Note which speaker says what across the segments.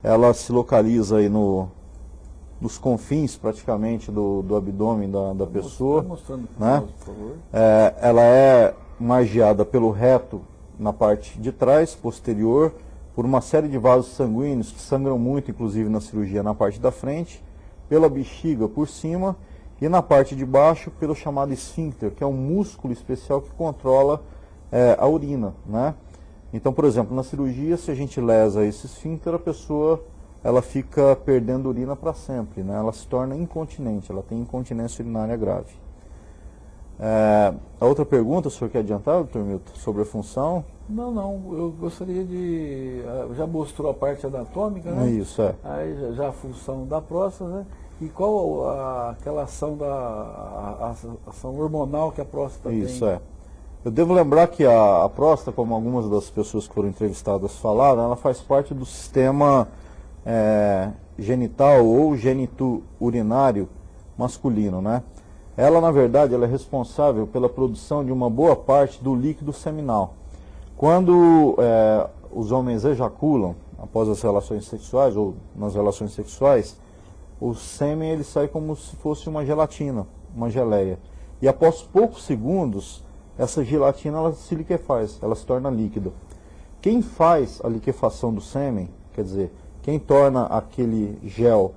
Speaker 1: Ela se localiza aí nos confins praticamente do abdômen da pessoa, né?
Speaker 2: Por favor.
Speaker 1: Ela é margeada pelo reto na parte de trás, posterior, por uma série de vasos sanguíneos que sangram muito, inclusive na cirurgia, na parte da frente, pela bexiga por cima e na parte de baixo pelo chamado esfíncter, que é um músculo especial que controla a urina, né? Então, por exemplo, na cirurgia, se a gente lesa esse esfíncter, a pessoa ela fica perdendo urina para sempre, né? Ela se torna incontinente, ela tem incontinência urinária grave. A outra pergunta, o senhor quer adiantar, doutor Milton, sobre a função?
Speaker 2: Não, eu gostaria de... Já mostrou a parte anatômica, né?
Speaker 1: Isso,
Speaker 2: Aí já a função da próstata, né? E qual aquela ação ação hormonal que a próstata tem?
Speaker 1: Isso, Eu devo lembrar que a próstata, como algumas das pessoas que foram entrevistadas falaram, ela faz parte do sistema genital ou genito-urinário masculino, né? Ela, na verdade, ela é responsável pela produção de uma boa parte do líquido seminal. Quando os homens ejaculam após as relações sexuais ou nas relações sexuais, o sêmen ele sai como se fosse uma gelatina, uma geleia. E após poucos segundos, essa gelatina ela se liquefaz, ela se torna líquida. Quem faz a liquefação do sêmen, quer dizer, quem torna aquele gel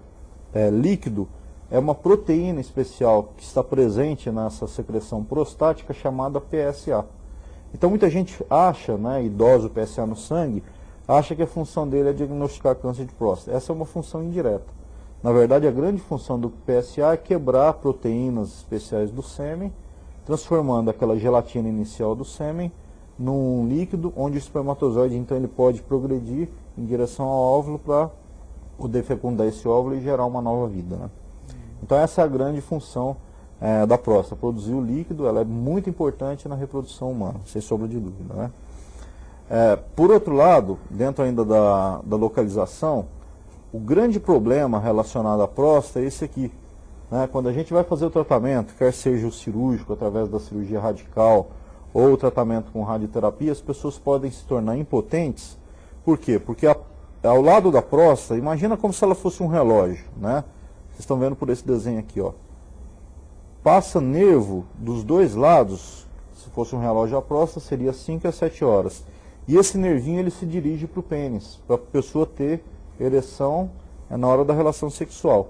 Speaker 1: líquido, é uma proteína especial que está presente nessa secreção prostática chamada PSA. Então muita gente acha, né, idosa o PSA no sangue, acha que a função dele é diagnosticar câncer de próstata. Essa é uma função indireta. Na verdade, a grande função do PSA é quebrar proteínas especiais do sêmen, transformando aquela gelatina inicial do sêmen num líquido onde o espermatozoide então ele pode progredir em direção ao óvulo para poder fecundar esse óvulo e gerar uma nova vida, né? Então essa é a grande função da próstata, produzir o líquido. Ela é muito importante na reprodução humana, sem sombra de dúvida, né? Por outro lado, dentro ainda da localização, o grande problema relacionado à próstata é esse aqui, né? Quando a gente vai fazer o tratamento, quer seja o cirúrgico através da cirurgia radical ou o tratamento com radioterapia, as pessoas podem se tornar impotentes. Por quê? Porque ao lado da próstata, imagina como se ela fosse um relógio, né? Vocês estão vendo por esse desenho aqui, ó. Passa nervo dos dois lados. Se fosse um relógio à próstata, seria 5 a 7 horas. E esse nervinho ele se dirige para o pênis, para a pessoa ter ereção na hora da relação sexual.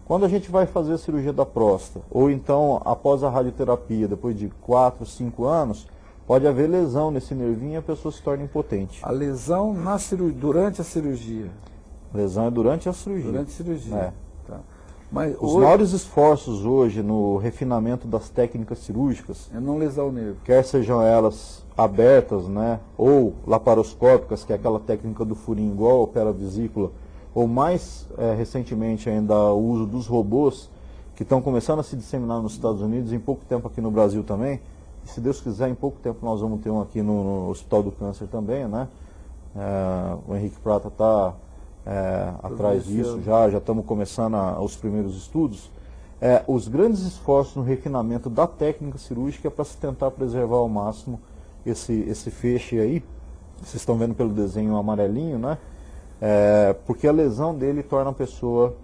Speaker 1: Quando a gente vai fazer a cirurgia da próstata, ou então após a radioterapia, depois de 4, 5 anos, pode haver lesão nesse nervinho e a pessoa se torna impotente.
Speaker 2: A lesão durante a cirurgia?
Speaker 1: Lesão é durante a cirurgia.
Speaker 2: Durante a cirurgia. Tá. Mas
Speaker 1: os maiores esforços hoje no refinamento das técnicas cirúrgicas
Speaker 2: é não lesar o nervo.
Speaker 1: Quer sejam elas abertas, né, ou laparoscópicas, que é aquela técnica do furinho igual opera a vesícula, ou mais recentemente ainda o uso dos robôs, que estão começando a se disseminar nos Estados Unidos, em pouco tempo aqui no Brasil também. E se Deus quiser, em pouco tempo nós vamos ter um aqui no Hospital do Câncer também, né? O Henrique Prata está atrás disso, já estamos começando os primeiros estudos. Os grandes esforços no refinamento da técnica cirúrgica é para se tentar preservar ao máximo esse feixe aí. Vocês estão vendo pelo desenho amarelinho, né? Porque a lesão dele torna a pessoa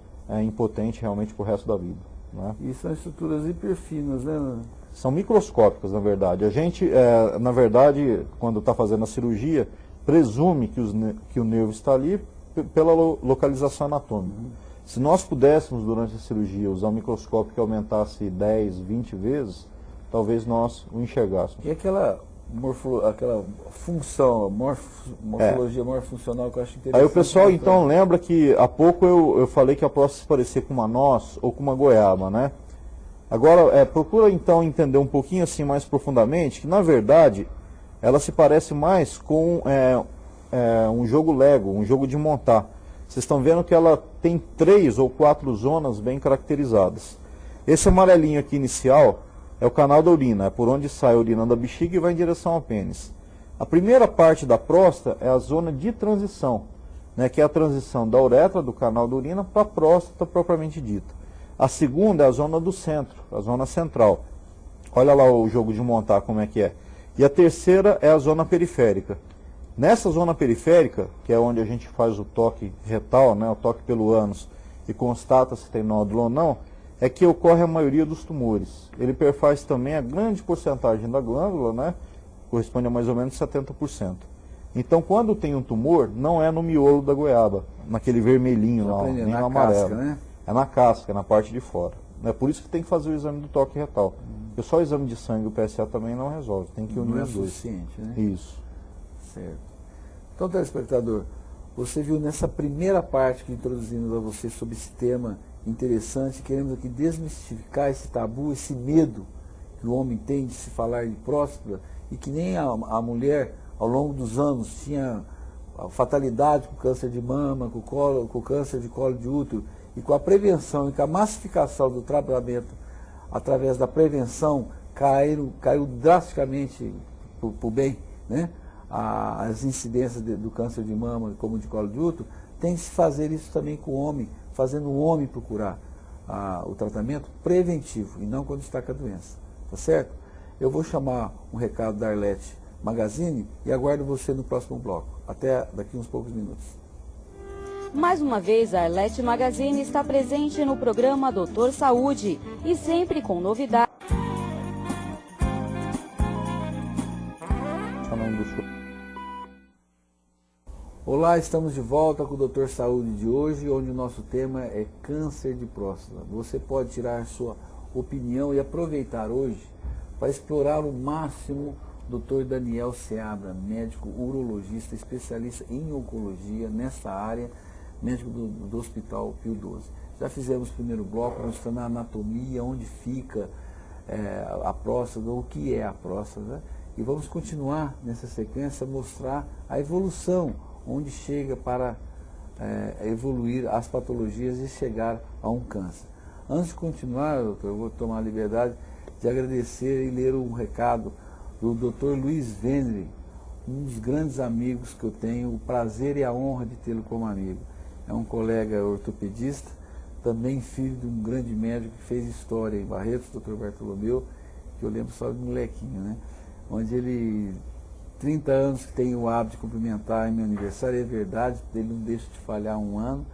Speaker 1: impotente realmente para o resto da vida, né?
Speaker 2: E são estruturas hiperfinas, né?
Speaker 1: São microscópicas, na verdade. A gente, na verdade, quando está fazendo a cirurgia, presume que o nervo está ali pela localização anatômica. Se nós pudéssemos, durante a cirurgia, usar um microscópio que aumentasse 10, 20 vezes, talvez nós o enxergássemos.
Speaker 2: E aquela função, morfologia morfuncional que eu acho interessante.
Speaker 1: Aí o pessoal então lembra que há pouco eu falei que a próstata se parecia com uma noz ou com uma goiaba, né? Agora, procura então entender um pouquinho assim mais profundamente que, na verdade, ela se parece mais com um jogo Lego, um jogo de montar. Vocês estão vendo que ela tem 3 ou 4 zonas bem caracterizadas. Esse amarelinho aqui inicial é o canal da urina, é por onde sai a urina da bexiga e vai em direção ao pênis. A primeira parte da próstata é a zona de transição, né, que é a transição da uretra, do canal da urina, para a próstata propriamente dita. A segunda é a zona do centro, a zona central. Olha lá o jogo de montar como é que é. E a terceira é a zona periférica. Nessa zona periférica, que é onde a gente faz o toque retal, né, o toque pelo ânus, e constata se tem nódulo ou não, é que ocorre a maioria dos tumores. Ele perfaz também a grande porcentagem da glândula, né, corresponde a mais ou menos 70%. Então, quando tem um tumor, não é no miolo da goiaba, naquele vermelhinho lá, nem no amarelo.
Speaker 2: Casca, né?
Speaker 1: É na casca, na parte de fora. É por isso que tem que fazer o exame do toque retal. Porque só o exame de sangue e o PSA também não resolve, tem que unir os dois.
Speaker 2: Não é suficiente, né?
Speaker 1: Isso.
Speaker 2: Certo. Então, telespectador, você viu nessa primeira parte que introduzimos a você sobre esse tema interessante, queremos aqui desmistificar esse tabu, esse medo que o homem tem de se falar de próstata e que nem a mulher, ao longo dos anos, tinha a fatalidade com o câncer de mama, com o câncer de colo de útero, e com a prevenção e com a massificação do tratamento através da prevenção caiu drasticamente para o bem, né? As incidências do câncer de mama como de colo de útero, tem que se fazer isso também com o homem, fazendo o homem procurar o tratamento preventivo e não quando está com a doença, tá certo? Eu vou chamar um recado da Arlete Magazine e aguardo você no próximo bloco. Até daqui uns poucos minutos.
Speaker 3: Mais uma vez, a Arlete Magazine está presente no programa Doutor Saúde e sempre com novidades.
Speaker 2: Olá, estamos de volta com o Doutor Saúde de hoje, onde o nosso tema é câncer de próstata. Você pode tirar sua opinião e aproveitar hoje para explorar o máximo o Dr. Daniel Seabra, médico urologista, especialista em oncologia nessa área, médico do Hospital Pio XII. Já fizemos o primeiro bloco, mostrando a anatomia, onde fica a próstata, o que é a próstata, e vamos continuar nessa sequência a mostrar a evolução, onde chega para evoluir as patologias e chegar a um câncer. Antes de continuar, doutor, eu vou tomar a liberdade de agradecer e ler um recado do Dr. Luiz Venre, um dos grandes amigos que eu tenho, o prazer e a honra de tê-lo como amigo. É um colega ortopedista, também filho de um grande médico que fez história em Barretos, Dr. Bartolomeu, que eu lembro só de molequinho, né? Onde ele, 30 anos que tem o hábito de cumprimentar em meu aniversário, é verdade, ele não deixa de falhar um ano,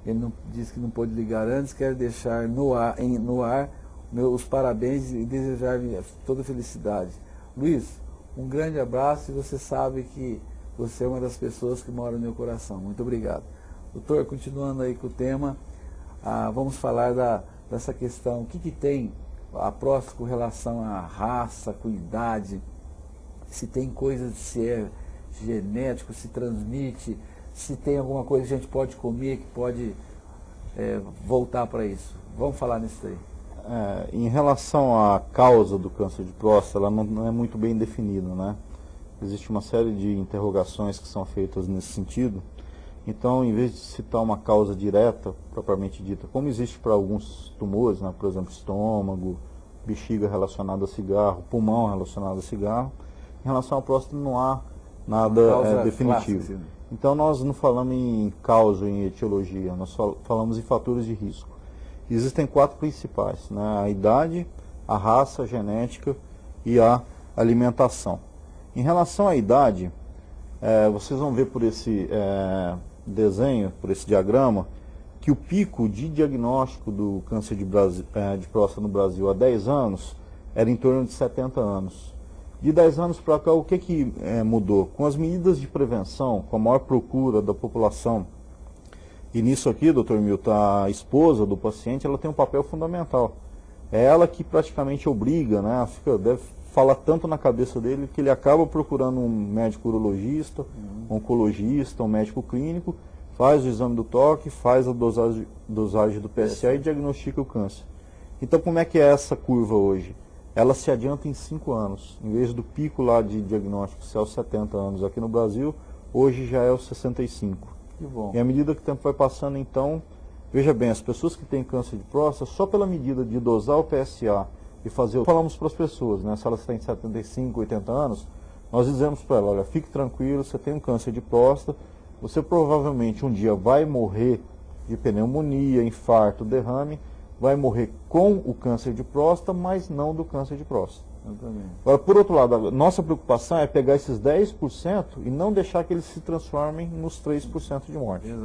Speaker 2: ele não, disse que não pôde ligar antes, quero deixar no ar os parabéns e desejar toda felicidade. Luiz, um grande abraço e você sabe que você é uma das pessoas que mora no meu coração. Muito obrigado. Doutor, continuando aí com o tema, vamos falar dessa questão, o que tem a próstata com relação à raça, com idade, se tem coisa, se é genético, se transmite, se tem alguma coisa que a gente pode comer que pode voltar para isso. Vamos falar nisso aí.
Speaker 1: Em relação à causa do câncer de próstata, ela não é muito bem definida, né? Existe uma série de interrogações que são feitas nesse sentido. Então, em vez de citar uma causa direta, propriamente dita, como existe para alguns tumores, né? Por exemplo, estômago, bexiga relacionada a cigarro, pulmão relacionado a cigarro, em relação à próstata não há nada definitivo. Clássica. Então, nós não falamos em causa, em etiologia, nós falamos em fatores de risco. Existem 4 principais, né? A idade, a raça, a genética e a alimentação. Em relação à idade, vocês vão ver por esse desenho, por esse diagrama, que o pico de diagnóstico do câncer de próstata no Brasil há 10 anos era em torno de 70 anos. De 10 anos para cá, o que mudou? Com as medidas de prevenção, com a maior procura da população, e nisso aqui, Dr. Milton, a esposa do paciente, ela tem um papel fundamental. É ela que praticamente obriga, né? Deve falar tanto na cabeça dele que ele acaba procurando um médico urologista, oncologista, um médico clínico, faz o exame do toque, faz a dosagem do PSA e diagnostica o câncer. Então, como é que é essa curva hoje? Ela se adianta em 5 anos. Em vez do pico lá de diagnóstico ser aos 70 anos aqui no Brasil, hoje já é aos 65.
Speaker 2: Que bom.
Speaker 1: E à medida que o tempo vai passando, então, veja bem, as pessoas que têm câncer de próstata, só pela medida de dosar o PSA e fazer falamos para as pessoas, né? Se elas têm 75, 80 anos, nós dizemos para ela, olha, fique tranquilo, você tem um câncer de próstata, você provavelmente um dia vai morrer de pneumonia, infarto, derrame, vai morrer com o câncer de próstata, mas não do câncer de próstata.
Speaker 2: Exatamente.
Speaker 1: Agora, por outro lado, a nossa preocupação é pegar esses 10% e não deixar que eles se transformem nos 3% de morte.
Speaker 2: Exatamente.